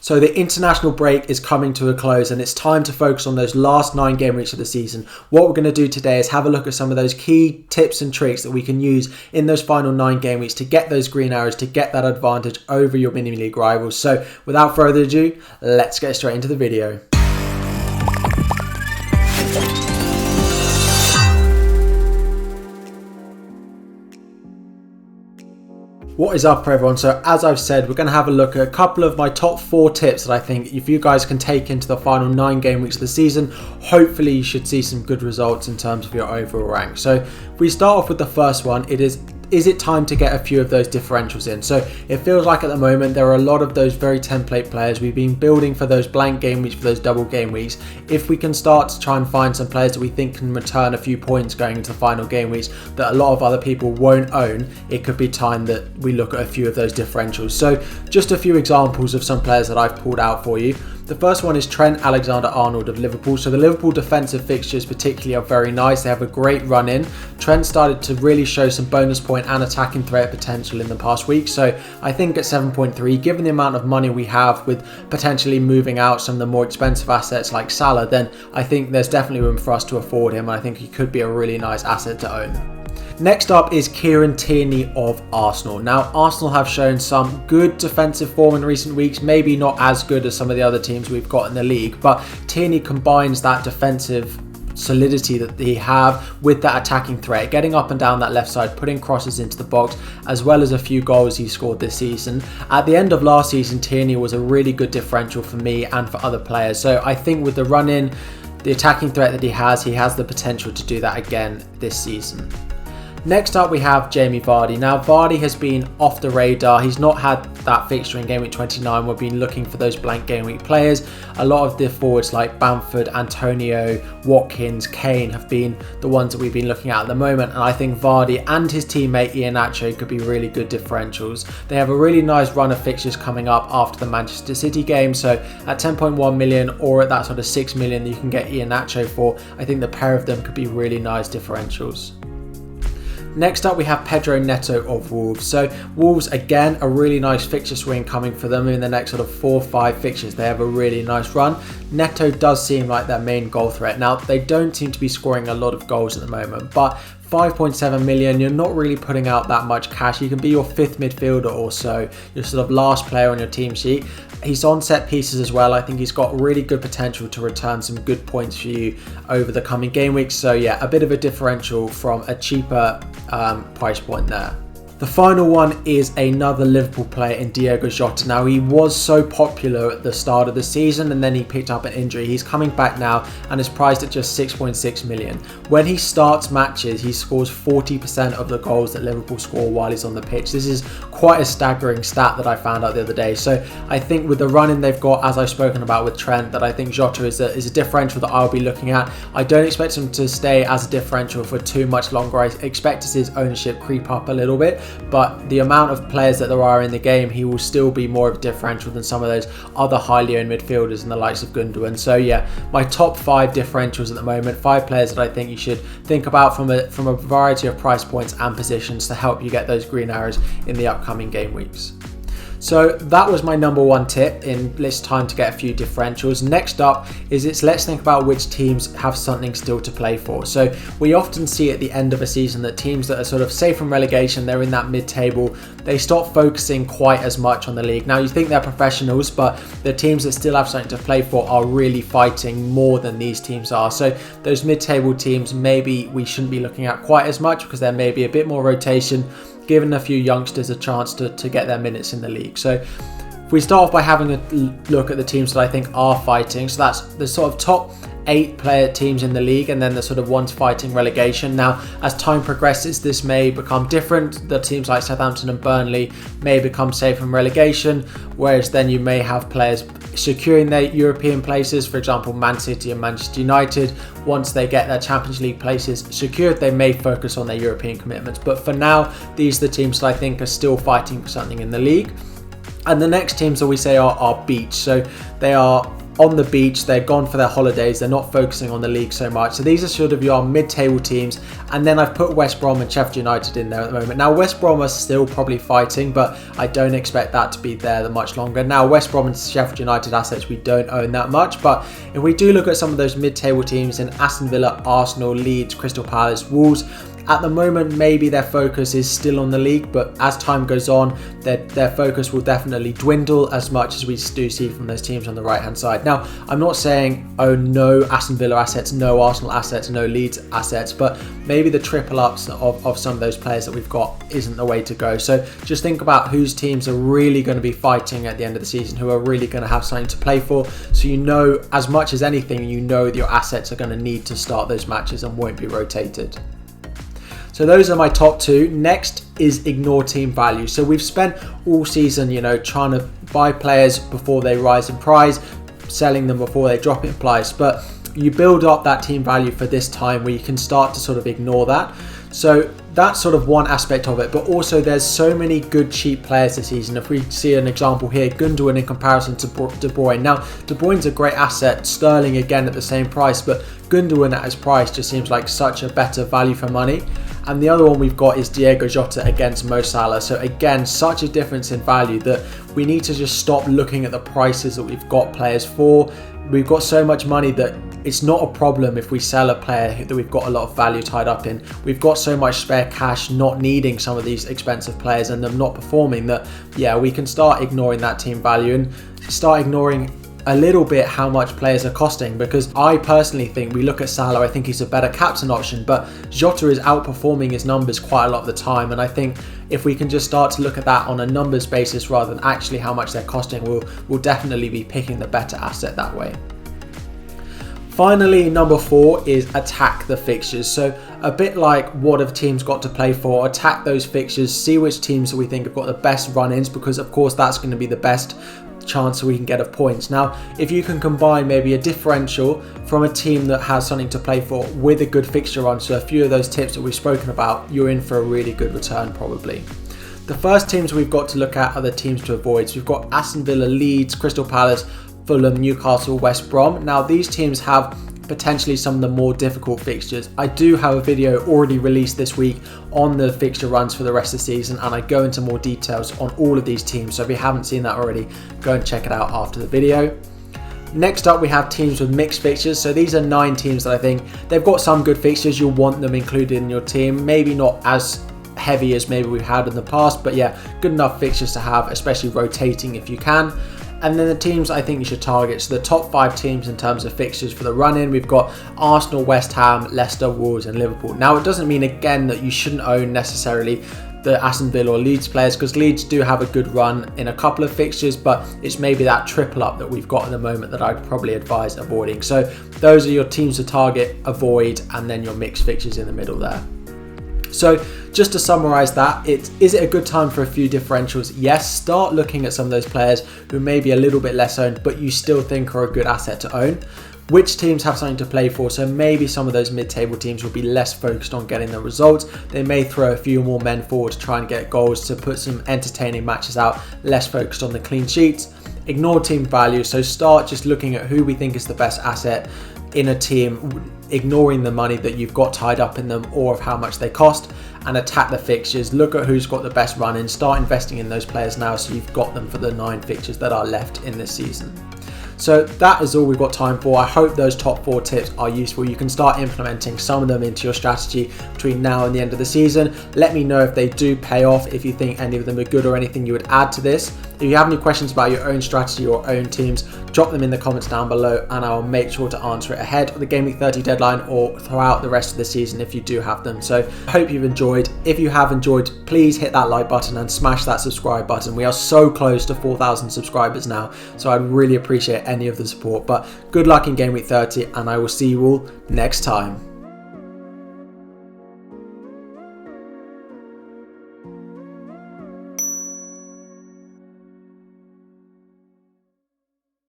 So the international break is coming to a close and it's time to focus on those last 9 game weeks of the season. What we're going to do today is have a look at some of those key tips and tricks that we can use in those final 9 game weeks to get those green arrows, to get that advantage over your mini league rivals. So without further ado, let's get straight into the video. What is up everyone? So as I've said, we're going to have a look at a couple of my top 4 tips that I think if you guys can take into the final 9 game weeks of the season, hopefully you should see some good results in terms of your overall rank. So if we start off with the first one, is it time to get a few of those differentials in? So it feels like at the moment there are a lot of those very template players. We've been building for those blank game weeks, for those double game weeks. If we can start to try and find some players that we think can return a few points going into the final game weeks that a lot of other people won't own, it could be time that we look at a few of those differentials. So just a few examples of some players that I've pulled out for you. The first one is Trent Alexander-Arnold of Liverpool. So the Liverpool defensive fixtures particularly are very nice. They have a great run in. Trent started to really show some bonus point and attacking threat potential in the past week. So I think at 7.3, given the amount of money we have with potentially moving out some of the more expensive assets like Salah, then I think there's definitely room for us to afford him. And I think he could be a really nice asset to own. Next up is Kieran Tierney of Arsenal. Now, Arsenal have shown some good defensive form in recent weeks, maybe not as good as some of the other teams we've got in the league, but Tierney combines that defensive solidity that they have with that attacking threat, getting up and down that left side, putting crosses into the box, as well as a few goals he scored this season. At the end of last season, Tierney was a really good differential for me and for other players. So I think with the run-in, the attacking threat that he has the potential to do that again this season. Next up we have Jamie Vardy. Now Vardy has been off the radar. He's not had that fixture in game week 29. We've been looking for those blank game week players. A lot of the forwards like Bamford, Antonio, Watkins, Kane have been the ones that we've been looking at the moment, and I think Vardy and his teammate Iheanacho could be really good differentials. They have a really nice run of fixtures coming up after the Manchester City game, so at 10.1 million or at that sort of 6 million that you can get Iheanacho for, I think the pair of them could be really nice differentials. Next up we have Pedro Neto of Wolves. So Wolves, again, a really nice fixture swing coming for them in the next sort of 4 or 5 fixtures. They have a really nice run. Neto does seem like their main goal threat. Now they don't seem to be scoring a lot of goals at the moment, but 5.7 million, you're not really putting out that much cash. You can be your 5th midfielder or so, your sort of last player on your team sheet. He's on set pieces as well. I think he's got really good potential to return some good points for you over the coming game weeks. So yeah, a bit of a differential from a cheaper price point there. The final one is another Liverpool player in Diogo Jota. Now, he was so popular at the start of the season and then he picked up an injury. He's coming back now and is priced at just 6.6 million. When he starts matches, he scores 40% of the goals that Liverpool score while he's on the pitch. This is quite a staggering stat that I found out the other day. So I think with the run-in they've got, as I've spoken about with Trent, that I think Jota is a differential that I'll be looking at. I don't expect him to stay as a differential for too much longer. I expect to see his ownership creep up a little bit, but the amount of players that there are in the game, he will still be more of a differential than some of those other highly owned midfielders in the likes of Gundogan. So yeah, my top 5 differentials at the moment, 5 players that I think you should think about from a variety of price points and positions to help you get those green arrows in the upcoming game weeks. So that was my number 1 tip in It's Time to Get a Few Differentials. Next up is let's think about which teams have something still to play for. So we often see at the end of a season that teams that are sort of safe from relegation, they're in that mid-table, they stop focusing quite as much on the league. Now you think they're professionals, but the teams that still have something to play for are really fighting more than these teams are. So those mid-table teams, maybe we shouldn't be looking at quite as much because there may be a bit more rotation, giving a few youngsters a chance to get their minutes in the league. So if we start off by having a look at the teams that I think are fighting, so that's the sort of top 8 player teams in the league and then the sort of ones fighting relegation. Now, as time progresses, this may become different. The teams like Southampton and Burnley may become safe from relegation, whereas then you may have players securing their European places. For example, Man City and Manchester United, once they get their Champions League places secured, they may focus on their European commitments. But for now, these are the teams that I think are still fighting for something in the league. And the next teams that we say are beach. So they are on the beach, they're gone for their holidays, they're not focusing on the league so much. So these are sort of your mid-table teams, and then I've put West Brom and Sheffield United in there at the moment. Now West Brom are still probably fighting, but I don't expect that to be there that much longer. Now West Brom and Sheffield United assets we don't own that much, but if we do look at some of those mid-table teams in Aston Villa, Arsenal, Leeds, Crystal Palace, Wolves, at the moment, maybe their focus is still on the league, but as time goes on, their focus will definitely dwindle as much as we do see from those teams on the right-hand side. Now, I'm not saying, oh, no Aston Villa assets, no Arsenal assets, no Leeds assets, but maybe the triple ups of some of those players that we've got isn't the way to go. So just think about whose teams are really going to be fighting at the end of the season, who are really going to have something to play for. So you know, as much as anything, you know that your assets are going to need to start those matches and won't be rotated. So those are my top two. Next is ignore team value. So we've spent all season, trying to buy players before they rise in price, selling them before they drop in price. But you build up that team value for this time where you can start to sort of ignore that. So that's sort of one aspect of it, but also there's so many good cheap players this season. If we see an example here, Gundogan in comparison to De Bruyne. Now, De Bruyne's a great asset, Sterling again at the same price, but Gundogan at his price just seems like such a better value for money. And the other one we've got is Diego Jota against Mo Salah. So again, such a difference in value that we need to just stop looking at the prices that we've got players for. We've got so much money that it's not a problem if we sell a player that we've got a lot of value tied up in. We've got so much spare cash not needing some of these expensive players and them not performing that, yeah, we can start ignoring that team value and start ignoring a little bit how much players are costing, because I personally think we look at Salah, I think he's a better captain option, but Jota is outperforming his numbers quite a lot of the time, and I think if we can just start to look at that on a numbers basis rather than actually how much they're costing, we'll definitely be picking the better asset that way. Finally, number 4 is attack the fixtures. So a bit like what have teams got to play for, attack those fixtures, see which teams that we think have got the best run-ins, because of course that's going to be the best chance we can get of points. Now, if you can combine maybe a differential from a team that has something to play for with a good fixture run, so a few of those tips that we've spoken about, you're in for a really good return probably. The first teams we've got to look at are the teams to avoid. So we've got Aston Villa, Leeds, Crystal Palace, Fulham, Newcastle, West Brom. Now these teams have potentially some of the more difficult fixtures. I do have a video already released this week on the fixture runs for the rest of the season, and I go into more details on all of these teams. So if you haven't seen that already, go and check it out after the video. Next up, we have teams with mixed fixtures. So these are 9 teams that I think they've got some good fixtures. You'll want them included in your team. Maybe not as heavy as maybe we've had in the past, but yeah, good enough fixtures to have, especially rotating if you can. And then the teams I think you should target, so the top 5 teams in terms of fixtures for the run-in, we've got Arsenal, West Ham, Leicester, Wolves and Liverpool. Now it doesn't mean again that you shouldn't own necessarily the Aston Villa or Leeds players, because Leeds do have a good run in a couple of fixtures, but it's maybe that triple up that we've got at the moment that I'd probably advise avoiding. So those are your teams to target, avoid, and then your mixed fixtures in the middle there. So just to summarise that, is it a good time for a few differentials? Yes, start looking at some of those players who may be a little bit less owned, but you still think are a good asset to own. Which teams have something to play for? So maybe some of those mid-table teams will be less focused on getting the results. They may throw a few more men forward to try and get goals, to put some entertaining matches out, less focused on the clean sheets. Ignore team value, so start just looking at who we think is the best asset in a team, ignoring the money that you've got tied up in them or of how much they cost, and attack the fixtures. Look at who's got the best run in, start investing in those players now so you've got them for the 9 fixtures that are left in this season. So that is all we've got time for. I hope those top 4 tips are useful. You can start implementing some of them into your strategy between now and the end of the season. Let me know if they do pay off, if you think any of them are good or anything you would add to this. If you have any questions about your own strategy or own teams, drop them in the comments down below and I'll make sure to answer it ahead of the Game Week 30 deadline or throughout the rest of the season if you do have them. So I hope you've enjoyed. If you have enjoyed, please hit that like button and smash that subscribe button. We are so close to 4,000 subscribers now, so I'd really appreciate any of the support. But good luck in Game Week 30 and I will see you all next time.